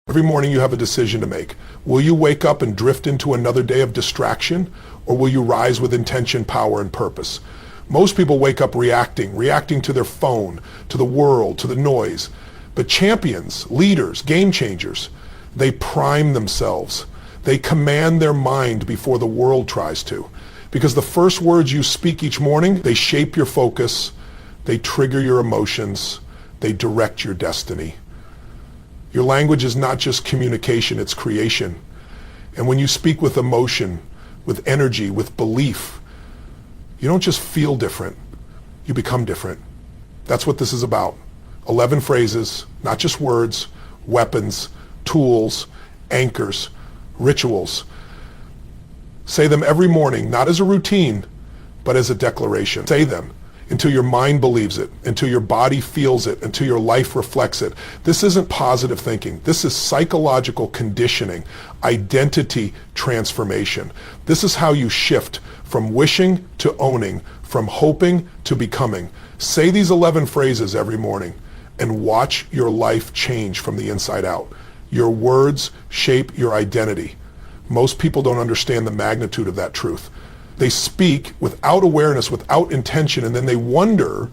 Every morning you have a decision to make. Will you wake up and drift into another day of distraction, or will you rise with intention, power, and purpose? Most people wake up reacting to their phone, to the world, to the noise. But champions, leaders, game changers, they prime themselves. They command their mind before the world tries to. Because the first words you speak each morning, they shape your focus, they trigger your emotions, they direct your destiny. Your language is not just communication, it's creation. And when you speak with emotion, with energy, with belief, you don't just feel different, you become different. That's what this is about. 11 phrases, not just words, weapons, tools, anchors, rituals. Say them every morning, not as a routine, but as a declaration. Say them until your mind believes it, until your body feels it, until your life reflects it. This isn't positive thinking. This is psychological conditioning, identity transformation. This is how you shift from wishing to owning, from hoping to becoming. Say these 11 phrases every morning and watch your life change from the inside out. Your words shape your identity. Most people don't understand the magnitude of that truth. They speak without awareness, without intention, and then they wonder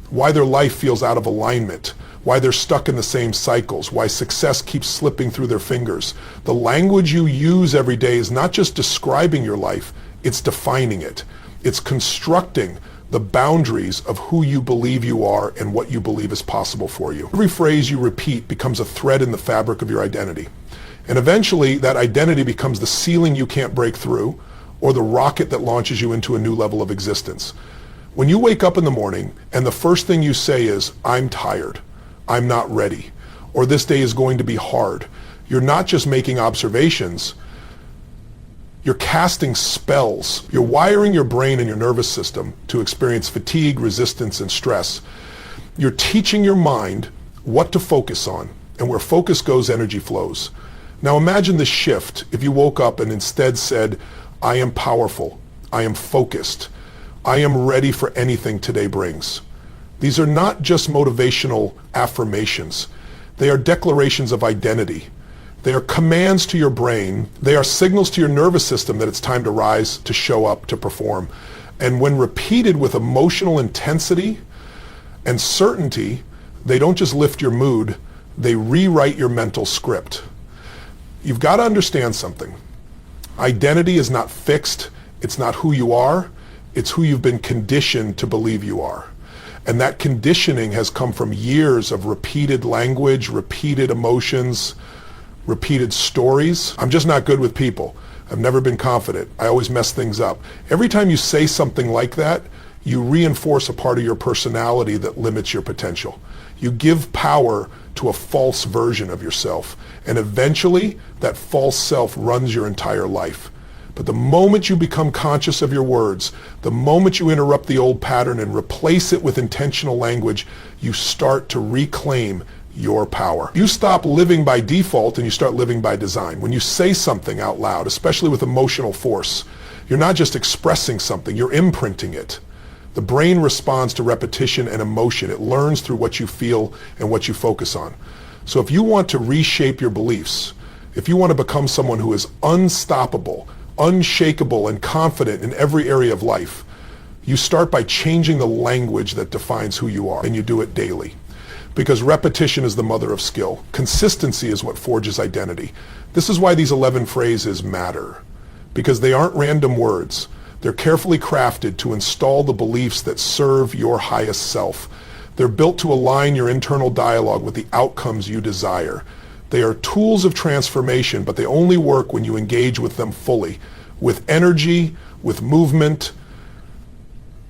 why their life feels out of alignment, why they're stuck in the same cycles, why success keeps slipping through their fingers. The language you use every day is not just describing your life, it's defining it. It's constructing the boundaries of who you believe you are and what you believe is possible for you. Every phrase you repeat becomes a thread in the fabric of your identity. And eventually that identity becomes the ceiling you can't break through, or the rocket that launches you into a new level of existence. When you wake up in the morning and the first thing you say is, I'm tired, I'm not ready, or this day is going to be hard, you're not just making observations, you're casting spells. You're wiring your brain and your nervous system to experience fatigue, resistance, and stress. You're teaching your mind what to focus on, and where focus goes, energy flows. Now imagine the shift if you woke up and instead said, I am powerful, I am focused, I am ready for anything today brings. These are not just motivational affirmations. They are declarations of identity. They are commands to your brain. They are signals to your nervous system that it's time to rise, to show up, to perform. And when repeated with emotional intensity and certainty, they don't just lift your mood, they rewrite your mental script. You've got to understand something. Identity is not fixed. It's not who you are. It's who you've been conditioned to believe you are. And that conditioning has come from years of repeated language, repeated emotions, repeated stories. I'm just not good with people. I've never been confident. I always mess things up. Every time you say something like that, you reinforce a part of your personality that limits your potential. You give power to a false version of yourself. And eventually, that false self runs your entire life. But the moment you become conscious of your words, the moment you interrupt the old pattern and replace it with intentional language, you start to reclaim your power. You stop living by default and you start living by design. When you say something out loud, especially with emotional force, you're not just expressing something, you're imprinting it. The brain responds to repetition and emotion. It learns through what you feel and what you focus on. So if you want to reshape your beliefs, if you want to become someone who is unstoppable, unshakable, and confident in every area of life, you start by changing the language that defines who you are, and you do it daily. Because repetition is the mother of skill. Consistency is what forges identity. This is why these 11 phrases matter, because they aren't random words. They're carefully crafted to install the beliefs that serve your highest self. They're built to align your internal dialogue with the outcomes you desire. They are tools of transformation, but they only work when you engage with them fully, with energy, with movement,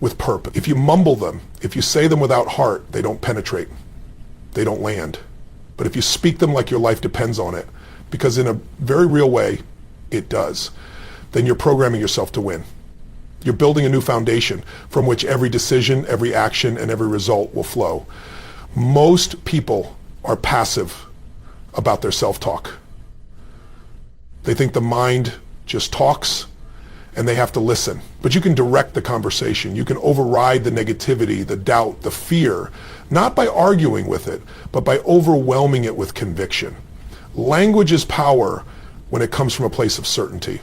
with purpose. If you mumble them, if you say them without heart, they don't penetrate. They don't land. But if you speak them like your life depends on it, because in a very real way, it does, then you're programming yourself to win. You're building a new foundation from which every decision, every action, and every result will flow. Most people are passive about their self-talk. They think the mind just talks and they have to listen. But you can direct the conversation. You can override the negativity, the doubt, the fear, not by arguing with it, but by overwhelming it with conviction. Language is power when it comes from a place of certainty.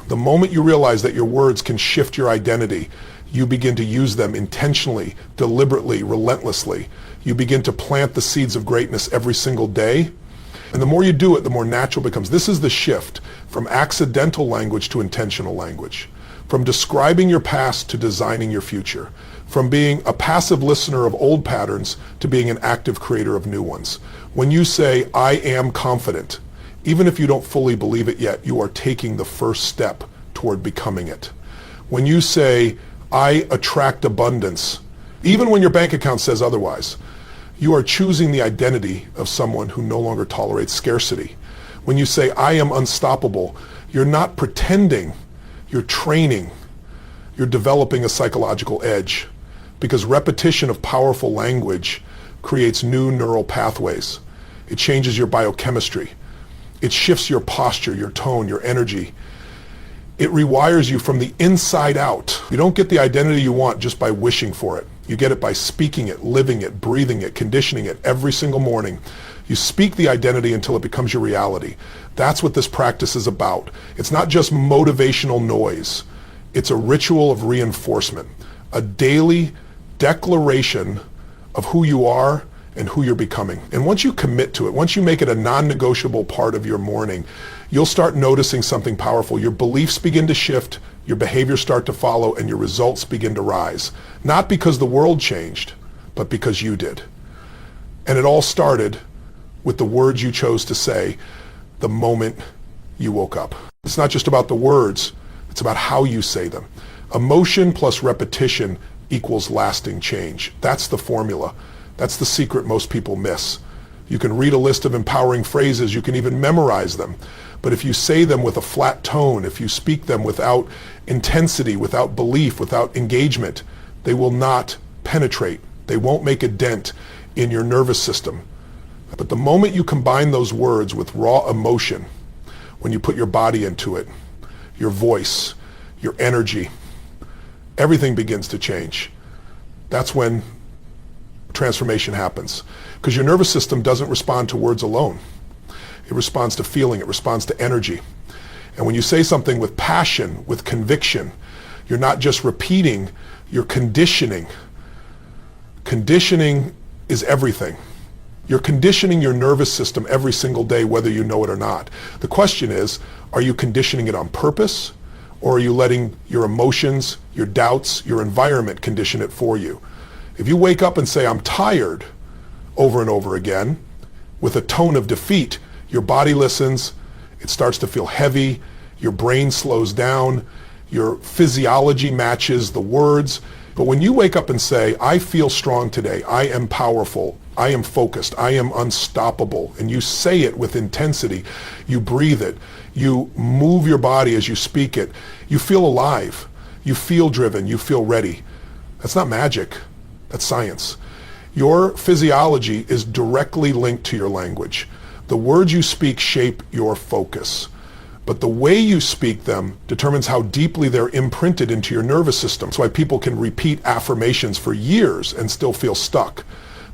The moment you realize that your words can shift your identity, you begin to use them intentionally, deliberately, relentlessly. You begin to plant the seeds of greatness every single day. And the more you do it, the more natural it becomes. This is the shift from accidental language to intentional language, from describing your past to designing your future, from being a passive listener of old patterns to being an active creator of new ones. When you say, I am confident, even if you don't fully believe it yet, you are taking the first step toward becoming it. When you say, I attract abundance, even when your bank account says otherwise, you are choosing the identity of someone who no longer tolerates scarcity. When you say, I am unstoppable, you're not pretending, you're training, you're developing a psychological edge, because repetition of powerful language creates new neural pathways. It changes your biochemistry. It shifts your posture, your tone, your energy. It rewires you from the inside out. You don't get the identity you want just by wishing for it. You get it by speaking it, living it, breathing it, conditioning it every single morning. You speak the identity until it becomes your reality. That's what this practice is about. It's not just motivational noise. It's a ritual of reinforcement, a daily declaration of who you are and who you're becoming. And once you commit to it, once you make it a non-negotiable part of your morning, you'll start noticing something powerful. Your beliefs begin to shift, your behaviors start to follow, and your results begin to rise. Not because the world changed, but because you did. And it all started with the words you chose to say the moment you woke up. It's not just about the words, it's about how you say them. Emotion plus repetition equals lasting change. That's the formula. That's the secret most people miss. You can read a list of empowering phrases, you can even memorize them. But if you say them with a flat tone, if you speak them without intensity, without belief, without engagement, they will not penetrate. They won't make a dent in your nervous system. But the moment you combine those words with raw emotion, when you put your body into it, your voice, your energy, everything begins to change. That's when transformation happens. Because your nervous system doesn't respond to words alone. It responds to feeling, it responds to energy. And when you say something with passion, with conviction, you're not just repeating, you're conditioning. Conditioning is everything. You're conditioning your nervous system every single day, whether you know it or not. The question is, are you conditioning it on purpose, or are you letting your emotions, your doubts, your environment condition it for you? If you wake up and say, I'm tired, over and over again, with a tone of defeat, your body listens, it starts to feel heavy, your brain slows down, your physiology matches the words. But when you wake up and say, I feel strong today, I am powerful, I am focused, I am unstoppable, and you say it with intensity, you breathe it, you move your body as you speak it, you feel alive, you feel driven, you feel ready. That's not magic, that's science. Your physiology is directly linked to your language. The words you speak shape your focus, but the way you speak them determines how deeply they're imprinted into your nervous system. That's why people can repeat affirmations for years and still feel stuck,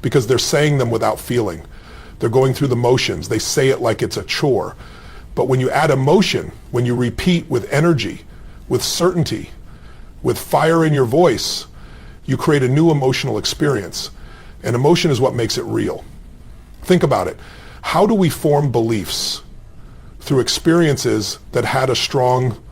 because they're saying them without feeling. They're going through the motions. They say it like it's a chore. But when you add emotion, when you repeat with energy, with certainty, with fire in your voice, you create a new emotional experience. And emotion is what makes it real. Think about it. How do we form beliefs? Through experiences that had a strong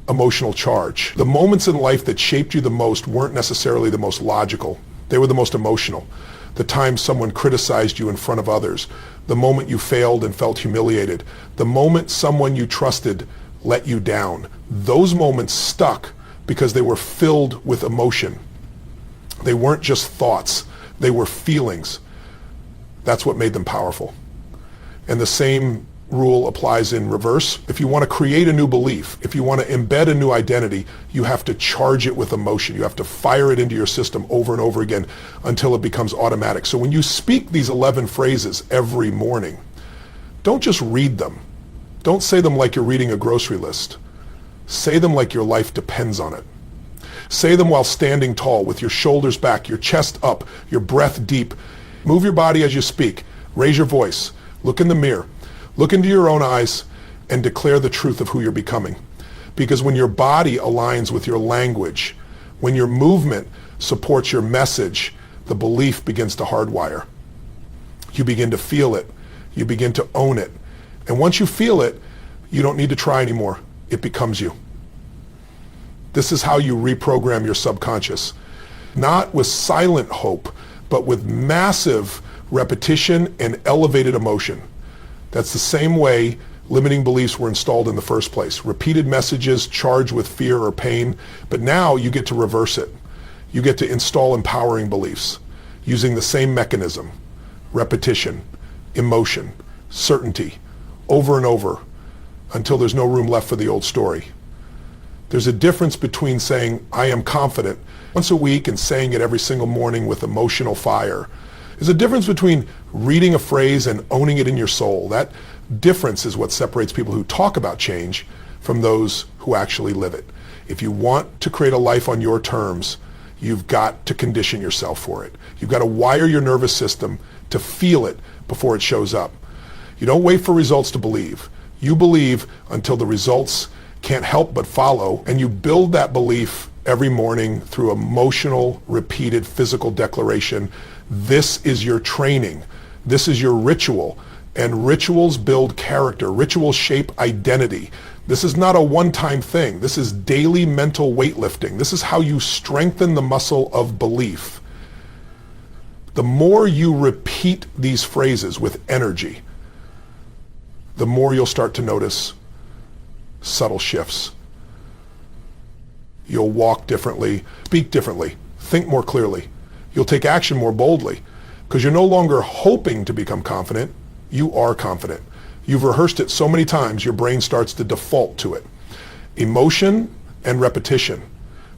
emotional charge. The moments in life that shaped you the most weren't necessarily the most logical. They were the most emotional. The time someone criticized you in front of others. The moment you failed and felt humiliated. The moment someone you trusted let you down. Those moments stuck because they were filled with emotion. They weren't just thoughts. They were feelings. That's what made them powerful. And the same rule applies in reverse. If you want to create a new belief, if you want to embed a new identity, you have to charge it with emotion. You have to fire it into your system over and over again until it becomes automatic. So when you speak these 11 phrases every morning, don't just read them. Don't say them like you're reading a grocery list. Say them like your life depends on it. Say them while standing tall with your shoulders back, your chest up, your breath deep. Move your body as you speak. Raise your voice. Look in the mirror. Look into your own eyes and declare the truth of who you're becoming. Because when your body aligns with your language, when your movement supports your message, the belief begins to hardwire. You begin to feel it. You begin to own it. And once you feel it, you don't need to try anymore. It becomes you. This is how you reprogram your subconscious. Not with silent hope, but with massive repetition and elevated emotion. That's the same way limiting beliefs were installed in the first place. Repeated messages charged with fear or pain, but now you get to reverse it. You get to install empowering beliefs using the same mechanism. Repetition, emotion, certainty, over and over, until there's no room left for the old story. There's a difference between saying, I am confident, once a week and saying it every single morning with emotional fire. There's a difference between reading a phrase and owning it in your soul. That difference is what separates people who talk about change from those who actually live it. If you want to create a life on your terms, you've got to condition yourself for it. You've got to wire your nervous system to feel it before it shows up. You don't wait for results to believe. You believe until the results can't help but follow, and you build that belief every morning through emotional, repeated physical declaration. This is your training. This is your ritual. And rituals build character. Rituals shape identity. This is not a one-time thing. This is daily mental weightlifting. This is how you strengthen the muscle of belief. The more you repeat these phrases with energy, the more you'll start to notice subtle shifts. You'll walk differently, speak differently, think more clearly. You'll take action more boldly because you're no longer hoping to become confident. You are confident. You've rehearsed it so many times, your brain starts to default to it. Emotion and repetition.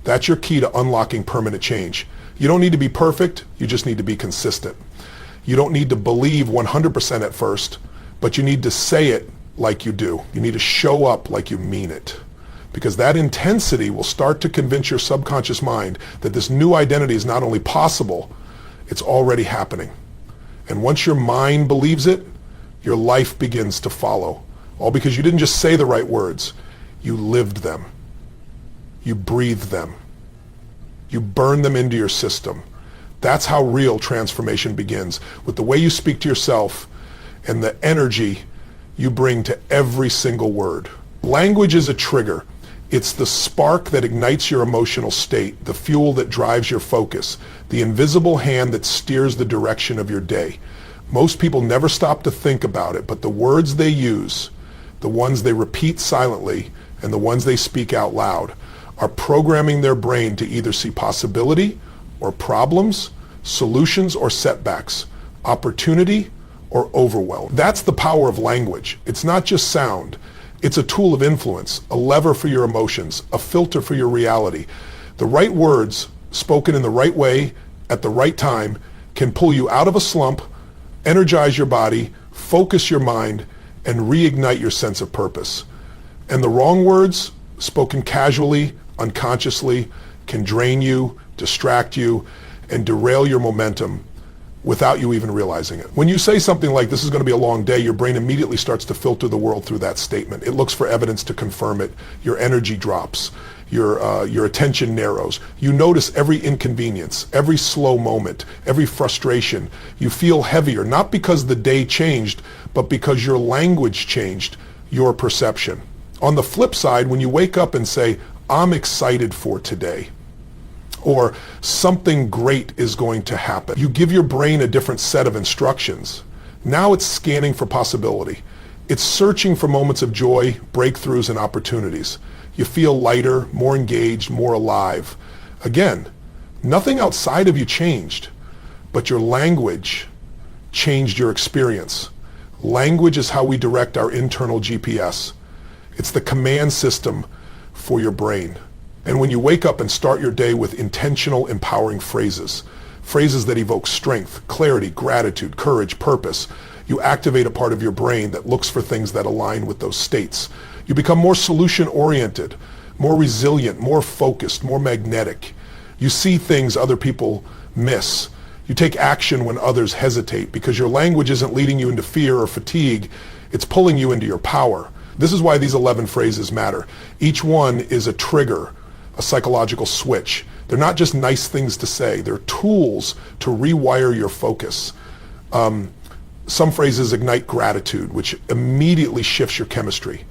That's your key to unlocking permanent change. You don't need to be perfect. You just need to be consistent. You don't need to believe 100% at first, but you need to say it like you do. You need to show up like you mean it. Because that intensity will start to convince your subconscious mind that this new identity is not only possible, it's already happening. And once your mind believes it, your life begins to follow. All because you didn't just say the right words, you lived them. You breathed them. You burn them into your system. That's how real transformation begins, with the way you speak to yourself and the energy you bring to every single word. Language is a trigger. It's the spark that ignites your emotional state, the fuel that drives your focus, the invisible hand that steers the direction of your day. Most people never stop to think about it, but the words they use, the ones they repeat silently, and the ones they speak out loud, are programming their brain to either see possibility or problems, solutions or setbacks, opportunity or overwhelm. That's the power of language. It's not just sound. It's a tool of influence, a lever for your emotions, a filter for your reality. The right words, spoken in the right way, at the right time, can pull you out of a slump, energize your body, focus your mind, and reignite your sense of purpose. And the wrong words, spoken casually, unconsciously, can drain you, distract you, and derail your momentum without you even realizing it. When you say something like, this is going to be a long day, your brain immediately starts to filter the world through that statement. It looks for evidence to confirm it. Your energy drops. Your attention narrows. You notice every inconvenience, every slow moment, every frustration. You feel heavier, not because the day changed, but because your language changed your perception. On the flip side, when you wake up and say, I'm excited for today, or something great is going to happen, you give your brain a different set of instructions. Now it's scanning for possibility. It's searching for moments of joy, breakthroughs, and opportunities. You feel lighter, more engaged, more alive. Again, nothing outside of you changed, but your language changed your experience. Language is how we direct our internal GPS. It's the command system for your brain. And when you wake up and start your day with intentional, empowering phrases, phrases that evoke strength, clarity, gratitude, courage, purpose, you activate a part of your brain that looks for things that align with those states. You become more solution-oriented, more resilient, more focused, more magnetic. You see things other people miss. You take action when others hesitate because your language isn't leading you into fear or fatigue. It's pulling you into your power. This is why these 11 phrases matter. Each one is a trigger, a psychological switch. They're not just nice things to say. They're tools to rewire your focus. Some phrases ignite gratitude, which immediately shifts your chemistry.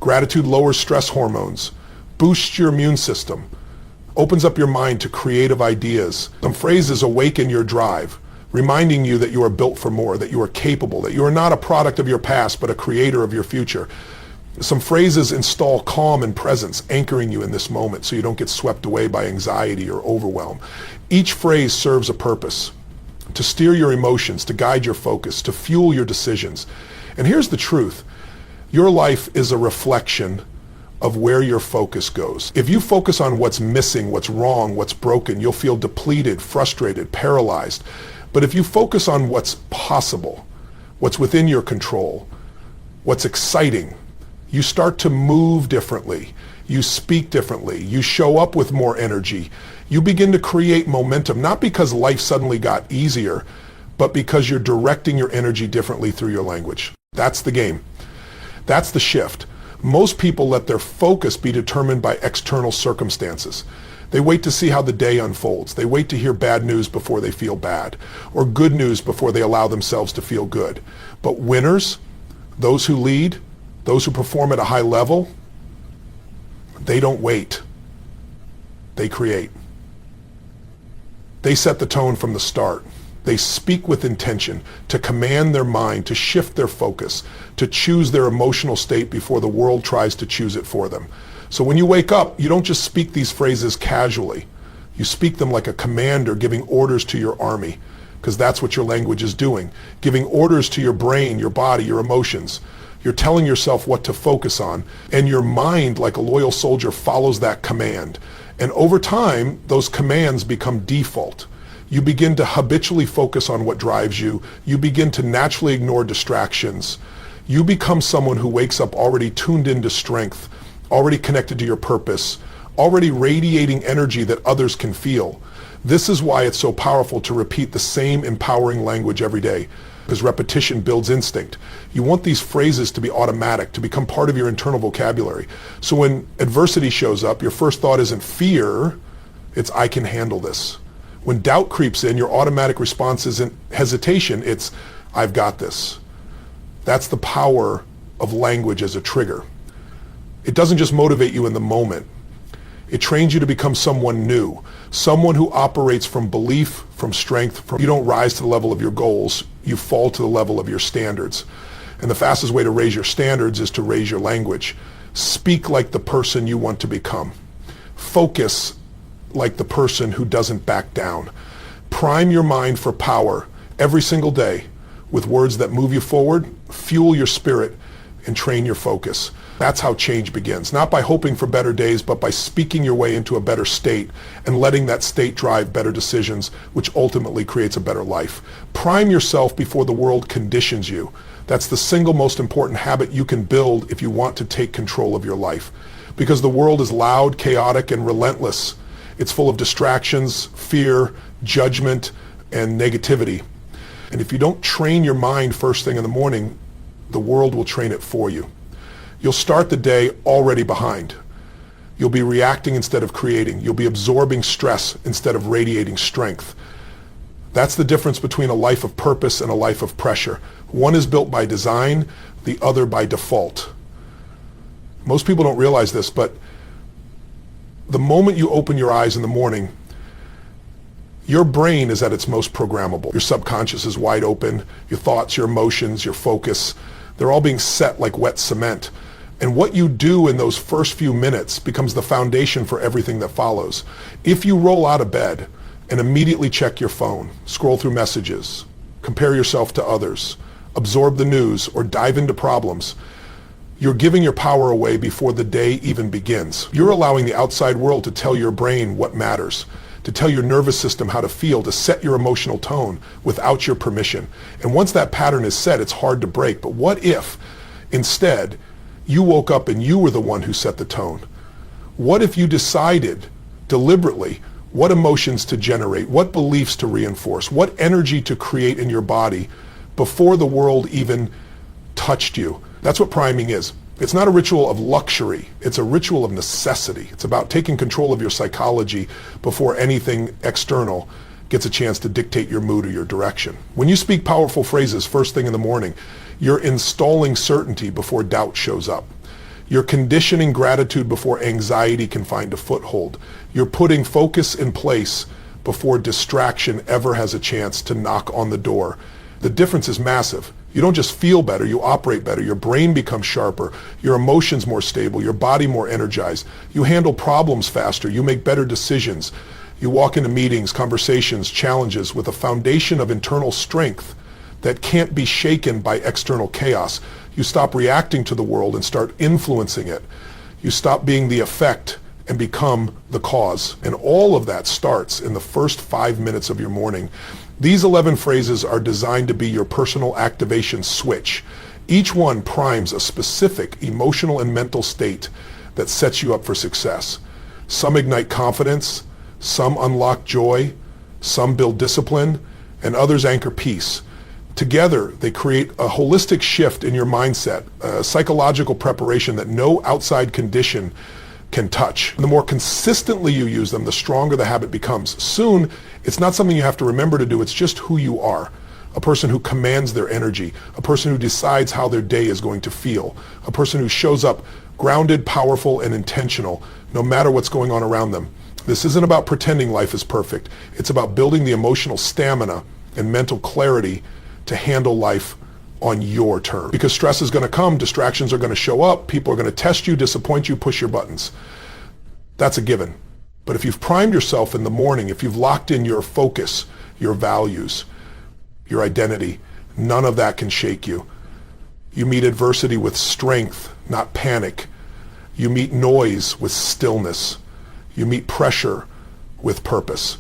Gratitude lowers stress hormones, boosts your immune system, opens up your mind to creative ideas. Some phrases awaken your drive, reminding you that you are built for more, that you are capable, that you are not a product of your past, but a creator of your future. Some phrases install calm and presence, anchoring you in this moment so you don't get swept away by anxiety or overwhelm. Each phrase serves a purpose: to steer your emotions, to guide your focus, to fuel your decisions. And here's the truth. Your life is a reflection of where your focus goes. If you focus on what's missing, what's wrong, what's broken, you'll feel depleted, frustrated, paralyzed. But if you focus on what's possible, what's within your control, what's exciting, you start to move differently. You speak differently. You show up with more energy. You begin to create momentum, not because life suddenly got easier, but because you're directing your energy differently through your language. That's the game. That's the shift. Most people let their focus be determined by external circumstances. They wait to see how the day unfolds. They wait to hear bad news before they feel bad, or good news before they allow themselves to feel good. But winners, those who lead, those who perform at a high level, they don't wait. They create. They set the tone from the start. They speak with intention to command their mind, to shift their focus, to choose their emotional state before the world tries to choose it for them. So when you wake up, you don't just speak these phrases casually. You speak them like a commander giving orders to your army, because that's what your language is doing, giving orders to your brain, your body, your emotions. You're telling yourself what to focus on, and your mind, like a loyal soldier, follows that command. And over time, those commands become default. You begin to habitually focus on what drives you. You begin to naturally ignore distractions. You become someone who wakes up already tuned into strength, already connected to your purpose, already radiating energy that others can feel. This is why it's so powerful to repeat the same empowering language every day, because repetition builds instinct. You want these phrases to be automatic, to become part of your internal vocabulary. So when adversity shows up, your first thought isn't fear, it's I can handle this. When doubt creeps in, your automatic response isn't hesitation, it's I've got this. That's the power of language as a trigger. It doesn't just motivate you in the moment. It trains you to become someone new, someone who operates from belief, from strength. You don't rise to the level of your goals, you fall to the level of your standards. And the fastest way to raise your standards is to raise your language. Speak like the person you want to become. Focus like the person who doesn't back down. Prime your mind for power every single day with words that move you forward, fuel your spirit, and train your focus. That's how change begins. Not by hoping for better days, but by speaking your way into a better state and letting that state drive better decisions, which ultimately creates a better life. Prime yourself before the world conditions you. That's the single most important habit you can build if you want to take control of your life. Because the world is loud, chaotic, and relentless. It's full of distractions, fear, judgment, and negativity. And if you don't train your mind first thing in the morning, the world will train it for you. You'll start the day already behind. You'll be reacting instead of creating. You'll be absorbing stress instead of radiating strength. That's the difference between a life of purpose and a life of pressure. One is built by design, the other by default. Most people don't realize this, but the moment you open your eyes in the morning, your brain is at its most programmable. Your subconscious is wide open. Your thoughts, your emotions, your focus, they're all being set like wet cement. And what you do in those first few minutes becomes the foundation for everything that follows. If you roll out of bed and immediately check your phone, scroll through messages, compare yourself to others, absorb the news, or dive into problems, you're giving your power away before the day even begins. You're allowing the outside world to tell your brain what matters, to tell your nervous system how to feel, to set your emotional tone without your permission. And once that pattern is set, it's hard to break. But what if, instead, you woke up and you were the one who set the tone? What if you decided deliberately what emotions to generate, what beliefs to reinforce, what energy to create in your body before the world even touched you? That's what priming is. It's not a ritual of luxury. It's a ritual of necessity. It's about taking control of your psychology before anything external gets a chance to dictate your mood or your direction. When you speak powerful phrases first thing in the morning, you're installing certainty before doubt shows up. You're conditioning gratitude before anxiety can find a foothold. You're putting focus in place before distraction ever has a chance to knock on the door. The difference is massive. You don't just feel better, you operate better. Your brain becomes sharper, your emotions more stable, your body more energized. You handle problems faster, you make better decisions. You walk into meetings, conversations, challenges with a foundation of internal strength that can't be shaken by external chaos. You stop reacting to the world and start influencing it. You stop being the effect and become the cause. And all of that starts in the first 5 minutes of your morning. These 11 phrases are designed to be your personal activation switch. Each one primes a specific emotional and mental state that sets you up for success. Some ignite confidence, some unlock joy, some build discipline, and others anchor peace. Together, they create a holistic shift in your mindset, a psychological preparation that no outside condition can touch. The more consistently you use them, the stronger the habit becomes. Soon, it's not something you have to remember to do, it's just who you are. A person who commands their energy, a person who decides how their day is going to feel, a person who shows up grounded, powerful, and intentional, no matter what's going on around them. This isn't about pretending life is perfect. It's about building the emotional stamina and mental clarity to handle life on your terms. Because stress is going to come, distractions are going to show up, people are going to test you, disappoint you, push your buttons. That's a given. But if you've primed yourself in the morning, if you've locked in your focus, your values, your identity, none of that can shake you. You meet adversity with strength, not panic. You meet noise with stillness. You meet pressure with purpose.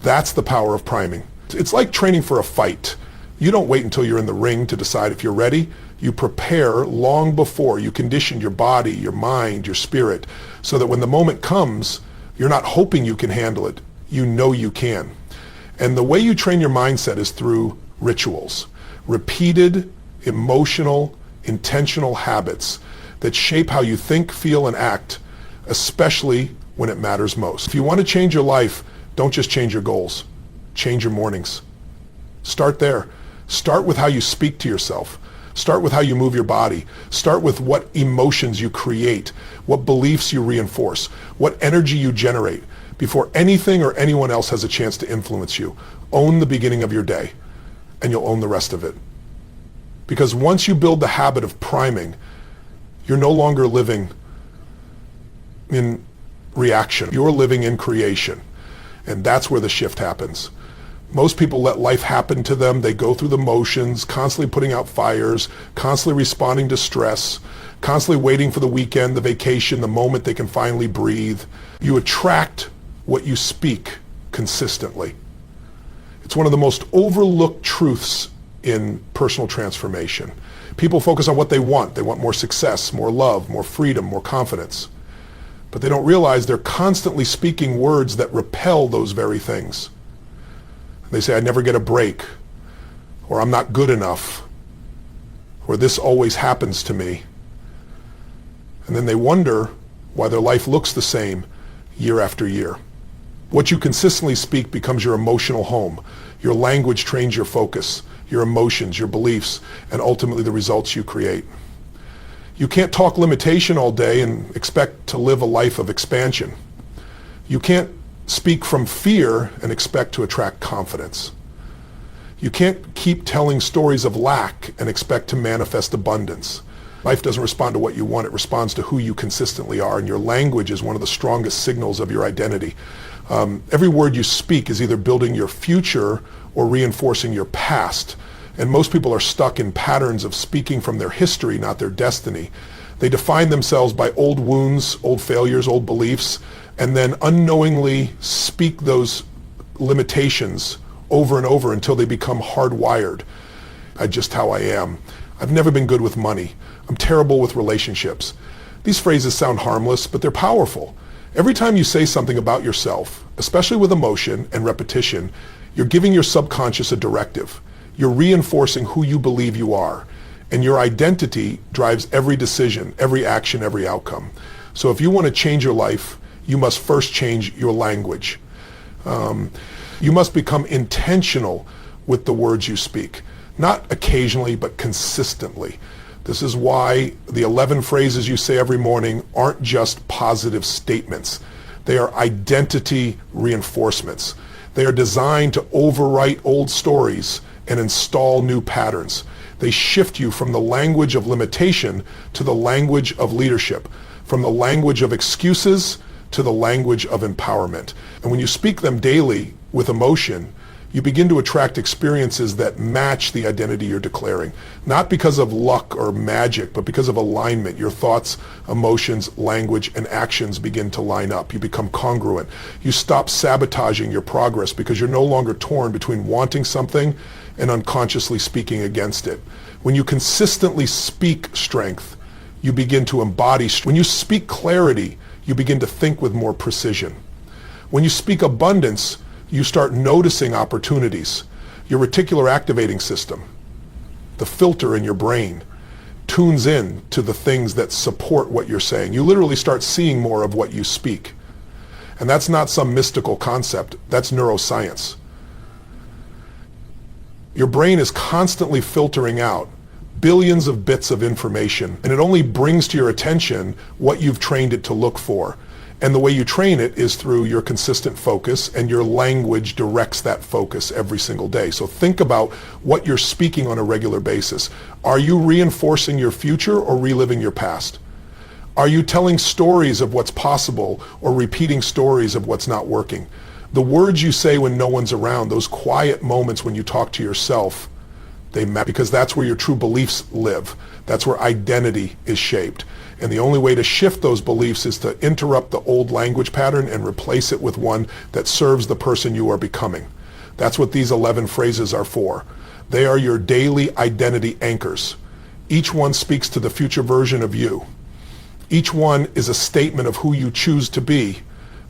That's the power of priming. It's like training for a fight. You don't wait until you're in the ring to decide if you're ready. You prepare long before. You condition your body, your mind, your spirit, so that when the moment comes, you're not hoping you can handle it. You know you can. And the way you train your mindset is through rituals, repeated, emotional, intentional habits that shape how you think, feel, and act, especially when it matters most. If you want to change your life, don't just change your goals. Change your mornings. Start there. Start with how you speak to yourself. Start with how you move your body. Start with what emotions you create, what beliefs you reinforce, what energy you generate before anything or anyone else has a chance to influence you. Own the beginning of your day, and you'll own the rest of it. Because once you build the habit of priming, you're no longer living in reaction. You're living in creation. And that's where the shift happens. Most people let life happen to them. They go through the motions, constantly putting out fires, constantly responding to stress, constantly waiting for the weekend, the vacation, the moment they can finally breathe. You attract what you speak consistently. It's one of the most overlooked truths in personal transformation. People focus on what they want. They want more success, more love, more freedom, more confidence. But they don't realize they're constantly speaking words that repel those very things. They say, I never get a break, or I'm not good enough, or this always happens to me. And then they wonder why their life looks the same year after year. What you consistently speak becomes your emotional home. Your language trains your focus, your emotions, your beliefs, and ultimately the results you create. You can't talk limitation all day and expect to live a life of expansion. You can't speak from fear and expect to attract confidence. You can't keep telling stories of lack and expect to manifest abundance. Life doesn't respond to what you want, it responds to who you consistently are, and your language is one of the strongest signals of your identity. Every word you speak is either building your future or reinforcing your past, and most people are stuck in patterns of speaking from their history, not their destiny. They define themselves by old wounds, old failures, old beliefs, and then unknowingly speak those limitations over and over until they become hardwired. I'm just how I am. I've never been good with money. I'm terrible with relationships. These phrases sound harmless, but they're powerful. Every time you say something about yourself, especially with emotion and repetition, you're giving your subconscious a directive. You're reinforcing who you believe you are. And your identity drives every decision, every action, every outcome. So if you want to change your life, you must first change your language. You must become intentional with the words you speak. Not occasionally, but consistently. This is why the 11 phrases you say every morning aren't just positive statements. They are identity reinforcements. They are designed to overwrite old stories and install new patterns. They shift you from the language of limitation to the language of leadership, from the language of excuses to the language of empowerment. And when you speak them daily with emotion, you begin to attract experiences that match the identity you're declaring. Not because of luck or magic, but because of alignment. Your thoughts, emotions, language, and actions begin to line up. You become congruent. You stop sabotaging your progress because you're no longer torn between wanting something and unconsciously speaking against it. When you consistently speak strength, you begin to embody strength. When you speak clarity, you begin to think with more precision. When you speak abundance, you start noticing opportunities. Your reticular activating system, the filter in your brain, tunes in to the things that support what you're saying. You literally start seeing more of what you speak. And that's not some mystical concept. That's neuroscience. Your brain is constantly filtering out billions of bits of information, and it only brings to your attention what you've trained it to look for. And the way you train it is through your consistent focus, and your language directs that focus every single day. So think about what you're speaking on a regular basis. Are you reinforcing your future or reliving your past? Are you telling stories of what's possible or repeating stories of what's not working? The words you say when no one's around, those quiet moments when you talk to yourself, they matter because that's where your true beliefs live. That's where identity is shaped. And the only way to shift those beliefs is to interrupt the old language pattern and replace it with one that serves the person you are becoming. That's what these 11 phrases are for. They are your daily identity anchors. Each one speaks to the future version of you. Each one is a statement of who you choose to be,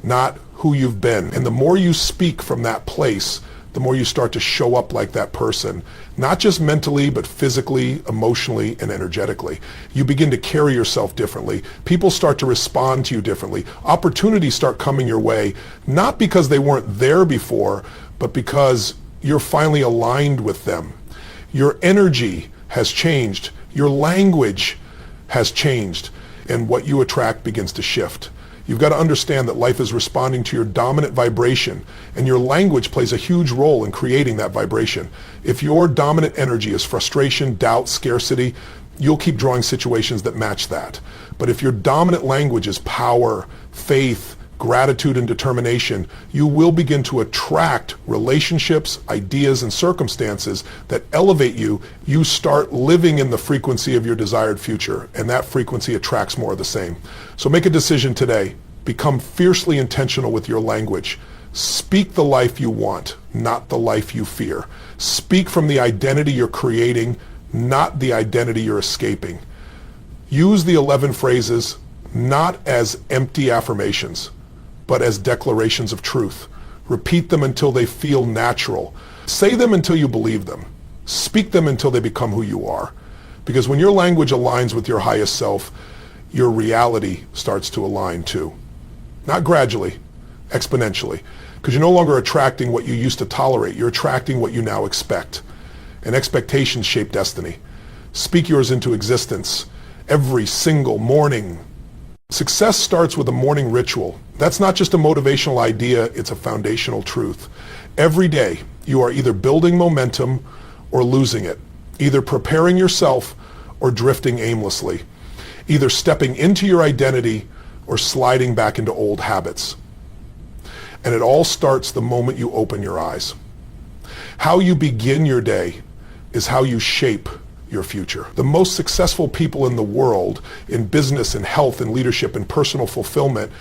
not who you've been. And the more you speak from that place, the more you start to show up like that person, not just mentally, but physically, emotionally, and energetically. You begin to carry yourself differently. People start to respond to you differently. Opportunities start coming your way, not because they weren't there before, but because you're finally aligned with them. Your energy has changed. Your language has changed, and what you attract begins to shift. You've got to understand that life is responding to your dominant vibration, and your language plays a huge role in creating that vibration. If your dominant energy is frustration, doubt, scarcity, you'll keep drawing situations that match that. But if your dominant language is power, faith, gratitude, and determination, you will begin to attract relationships, ideas, and circumstances that elevate you. You start living in the frequency of your desired future, and that frequency attracts more of the same. So make a decision today. Become fiercely intentional with your language. Speak the life you want, not the life you fear. Speak from the identity you're creating, not the identity you're escaping. Use the 11 phrases not as empty affirmations, but as declarations of truth. Repeat them until they feel natural. Say them until you believe them. Speak them until they become who you are. Because when your language aligns with your highest self, your reality starts to align too. Not gradually, exponentially. Because you're no longer attracting what you used to tolerate. You're attracting what you now expect. And expectations shape destiny. Speak yours into existence every single morning. Success starts with a morning ritual. That's not just a motivational idea, it's a foundational truth. Every day, you are either building momentum or losing it, either preparing yourself or drifting aimlessly, either stepping into your identity or sliding back into old habits. And it all starts the moment you open your eyes. How you begin your day is how you shape your future. The most successful people in the world, in business and health and leadership and personal fulfillment,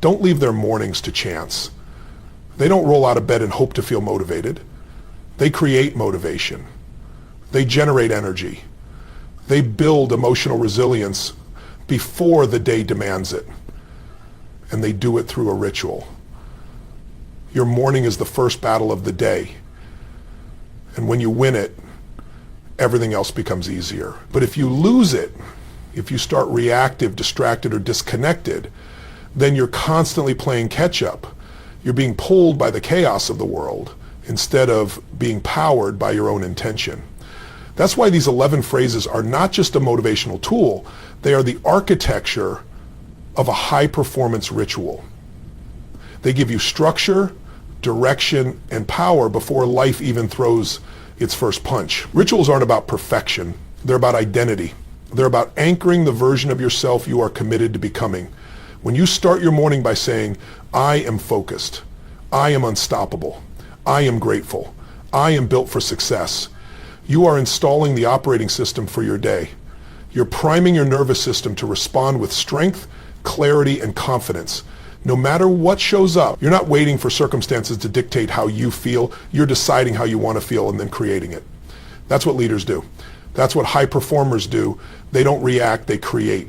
don't leave their mornings to chance. They don't roll out of bed and hope to feel motivated. They create motivation. They generate energy. They build emotional resilience before the day demands it. And they do it through a ritual. Your morning is the first battle of the day. And when you win it, everything else becomes easier. But if you lose it, if you start reactive, distracted, or disconnected, then you're constantly playing catch up. You're being pulled by the chaos of the world instead of being powered by your own intention. That's why these 11 phrases are not just a motivational tool, they are the architecture of a high-performance ritual. They give you structure, direction, and power before life even throws its first punch. Rituals aren't about perfection, they're about identity. They're about anchoring the version of yourself you are committed to becoming. When you start your morning by saying, I am focused, I am unstoppable, I am grateful, I am built for success, you are installing the operating system for your day. You're priming your nervous system to respond with strength, clarity, and confidence. No matter what shows up, you're not waiting for circumstances to dictate how you feel. You're deciding how you want to feel and then creating it. That's what leaders do. That's what high performers do. They don't react, they create.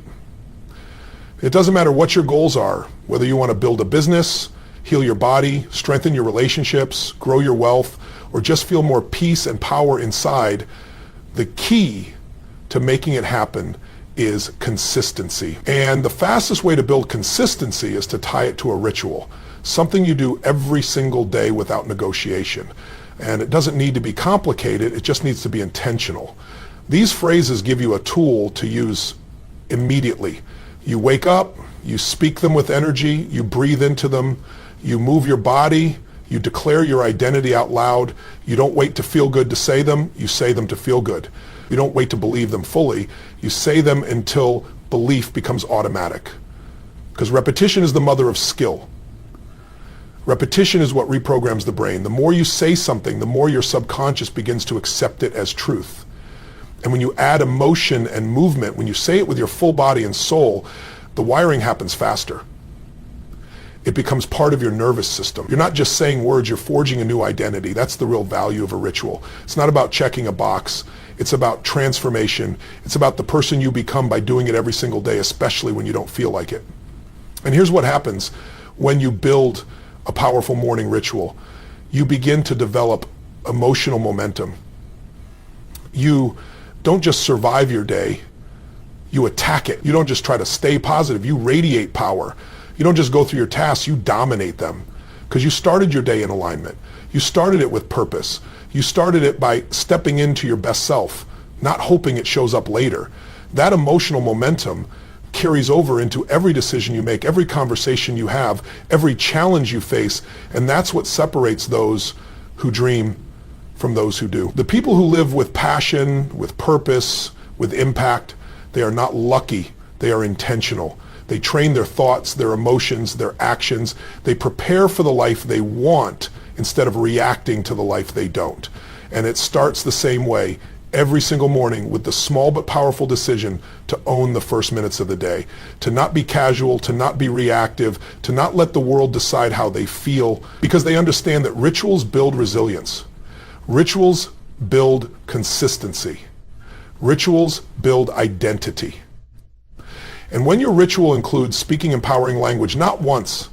It doesn't matter what your goals are, whether you want to build a business, heal your body, strengthen your relationships, grow your wealth, or just feel more peace and power inside. The key to making it happen is consistency. And the fastest way to build consistency is to tie it to a ritual, something you do every single day without negotiation. And it doesn't need to be complicated, it just needs to be intentional. These phrases give you a tool to use immediately. You wake up, you speak them with energy, you breathe into them, you move your body, you declare your identity out loud. You don't wait to feel good to say them, you say them to feel good. You don't wait to believe them fully, you say them until belief becomes automatic. Because repetition is the mother of skill. Repetition is what reprograms the brain. The more you say something, the more your subconscious begins to accept it as truth. And when you add emotion and movement, when you say it with your full body and soul, the wiring happens faster. It becomes part of your nervous system. You're not just saying words, you're forging a new identity. That's the real value of a ritual. It's not about checking a box. It's about transformation. It's about the person you become by doing it every single day, especially when you don't feel like it. And here's what happens when you build a powerful morning ritual. You begin to develop emotional momentum. You don't just survive your day, you attack it. You don't just try to stay positive, you radiate power. You don't just go through your tasks, you dominate them. Because you started your day in alignment. You started it with purpose. You started it by stepping into your best self, not hoping it shows up later. That emotional momentum carries over into every decision you make, every conversation you have, every challenge you face, and that's what separates those who dream from those who do. The people who live with passion, with purpose, with impact, they are not lucky, they are intentional. They train their thoughts, their emotions, their actions. They prepare for the life they want instead of reacting to the life they don't. And it starts the same way every single morning with the small but powerful decision to own the first minutes of the day, to not be casual, to not be reactive, to not let the world decide how they feel, because they understand that rituals build resilience. Rituals build consistency. Rituals build identity. And when your ritual includes speaking empowering language, not once,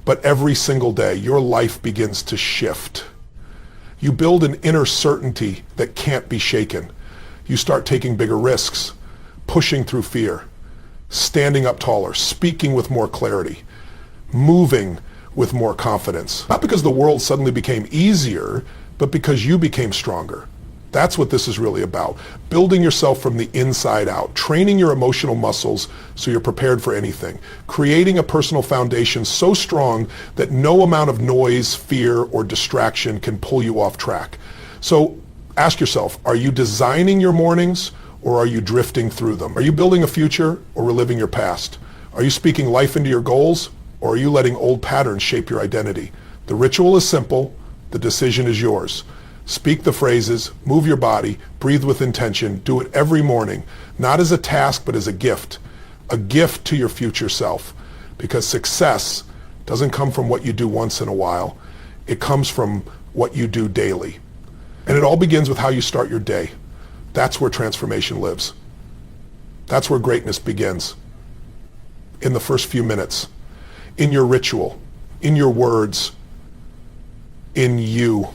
but every single day, your life begins to shift. You build an inner certainty that can't be shaken. You start taking bigger risks, pushing through fear, standing up taller, speaking with more clarity, moving with more confidence. Not because the world suddenly became easier, but because you became stronger. That's what this is really about. Building yourself from the inside out, training your emotional muscles so you're prepared for anything, creating a personal foundation so strong that no amount of noise, fear, or distraction can pull you off track. So ask yourself, are you designing your mornings or are you drifting through them? Are you building a future or reliving your past? Are you speaking life into your goals or are you letting old patterns shape your identity? The ritual is simple, the decision is yours. Speak the phrases, move your body, breathe with intention, do it every morning, not as a task, but as a gift to your future self. Because success doesn't come from what you do once in a while. It comes from what you do daily. And it all begins with how you start your day. That's where transformation lives. That's where greatness begins. In the first few minutes, in your ritual, in your words, in you.